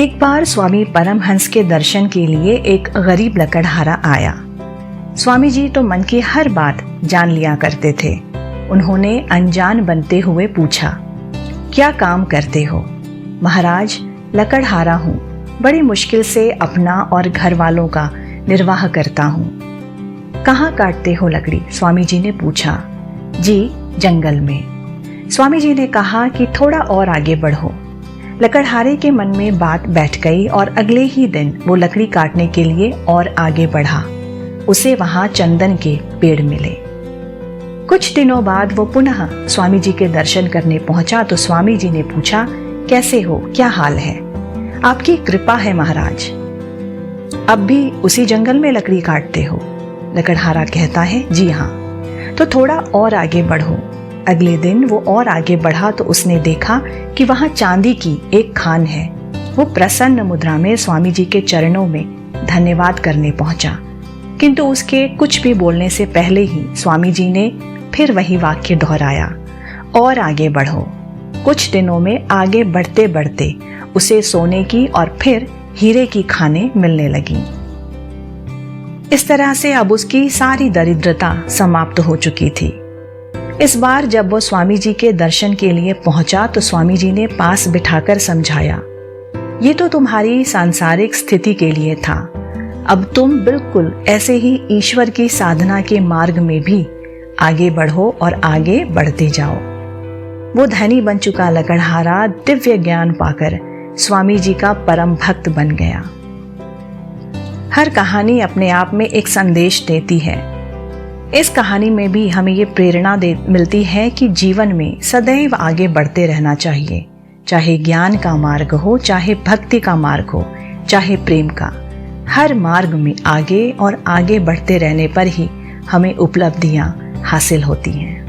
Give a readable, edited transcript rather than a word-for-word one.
एक बार स्वामी परमहंस के दर्शन के लिए एक गरीब लकड़हारा आया। स्वामी जी तो मन की हर बात जान लिया करते थे। उन्होंने अनजान बनते हुए पूछा, क्या काम करते हो? महाराज, लकड़हारा हूँ, बड़ी मुश्किल से अपना और घर वालों का निर्वाह करता हूँ। कहाँ काटते हो लकड़ी? स्वामी जी ने पूछा। जी, जंगल में। स्वामी जी ने कहा कि थोड़ा और आगे बढ़ो। लकड़हारे के मन में बात बैठ गई और अगले ही दिन वो लकड़ी काटने के लिए और आगे बढ़ा। उसे वहां चंदन के पेड़ मिले। कुछ दिनों बाद वो पुनः स्वामी जी के दर्शन करने पहुंचा तो स्वामी जी ने पूछा, कैसे हो, क्या हाल है? आपकी कृपा है महाराज। अब भी उसी जंगल में लकड़ी काटते हो? लकड़हारा कहता है, जी हाँ। तो थोड़ा और आगे बढ़ो। अगले दिन वो और आगे बढ़ा तो उसने देखा कि वहां चांदी की एक खान है। वो प्रसन्न मुद्रा में स्वामी जी के चरणों में धन्यवाद करने पहुंचा, किंतु उसके कुछ भी बोलने से पहले ही स्वामी जी ने फिर वही वाक्य दोहराया, और आगे बढ़ो। कुछ दिनों में आगे बढ़ते बढ़ते उसे सोने की और फिर हीरे की खानें मिलने लगी। इस तरह से अब उसकी सारी दरिद्रता समाप्त हो चुकी थी। इस बार जब वो स्वामी जी के दर्शन के लिए पहुंचा तो स्वामी जी ने पास बिठाकर समझाया, ये तो तुम्हारी सांसारिक स्थिति के लिए था। अब तुम बिल्कुल ऐसे ही ईश्वर की साधना के मार्ग में भी आगे बढ़ो और आगे बढ़ते जाओ। वो धनी बन चुका लकड़हारा दिव्य ज्ञान पाकर स्वामी जी का परम भक्त बन गया। हर कहानी अपने आप में एक संदेश देती है। इस कहानी में भी हमें ये प्रेरणा मिलती है कि जीवन में सदैव आगे बढ़ते रहना चाहिए, चाहे ज्ञान का मार्ग हो, चाहे भक्ति का मार्ग हो, चाहे प्रेम का। हर मार्ग में आगे और आगे बढ़ते रहने पर ही हमें उपलब्धियां हासिल होती हैं।